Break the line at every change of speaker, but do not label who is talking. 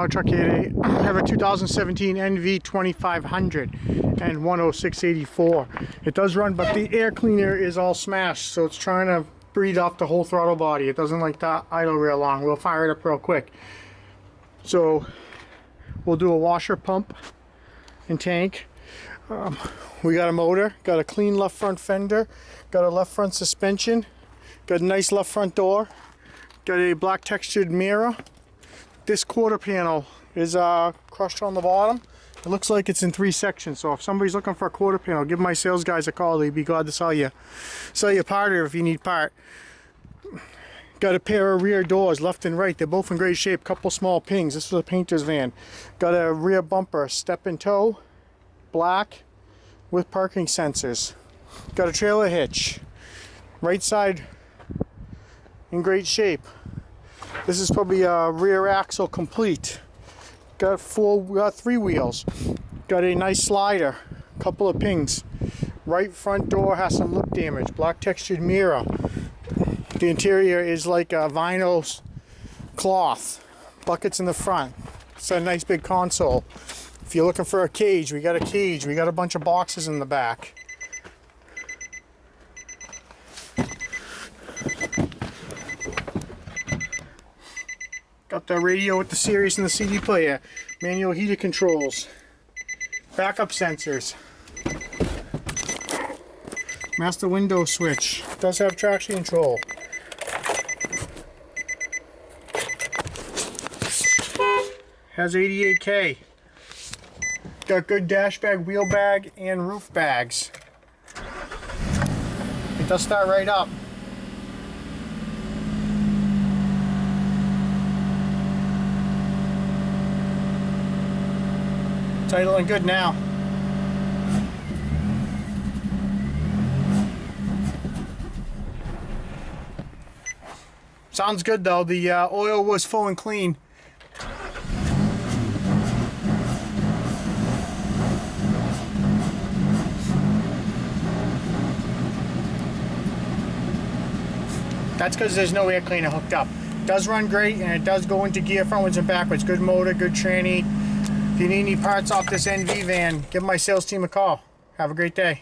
truck here. I have a 2017 NV 2500 and 10684. It does run, but the air cleaner is all smashed, so it's trying to breathe off the whole throttle body. It doesn't like that idle real long. We'll fire it up real quick. So we'll do a washer pump and tank. We got a motor, got a clean left front fender, got a left front suspension, got a nice left front door, got a black textured mirror. This quarter panel is crushed on the bottom. It looks like it's in 3 sections, so if somebody's looking for a quarter panel, give my sales guys a call. They'd be glad to sell you a part, or if you need part. Got a pair of rear doors, left and right. They're both in great shape. Couple small pings. This was a painter's van. Got a rear bumper, step and toe, black, with parking sensors. Got a trailer hitch. Right side in great shape. This is probably a rear axle complete. Got 3 wheels. Got a nice slider. Couple of pings. Right front door has some lip damage. Black textured mirror. The interior is like a vinyl cloth. Buckets in the front. It's a nice big console. If you're looking for a cage, we got a cage. We got a bunch of boxes in the back. Got the radio with the Sirius and the CD player. Manual heater controls. Backup sensors. Master window switch. Does have traction control. Has 88K. Got good dash bag, wheel bag, and roof bags. It does start right up. It's idling good now. Sounds good though. The oil was full and clean. That's because there's no air cleaner hooked up. It does run great, and it does go into gear frontwards and backwards. Good motor, good tranny. If you need any parts off this NV van, give my sales team a call. Have a great day.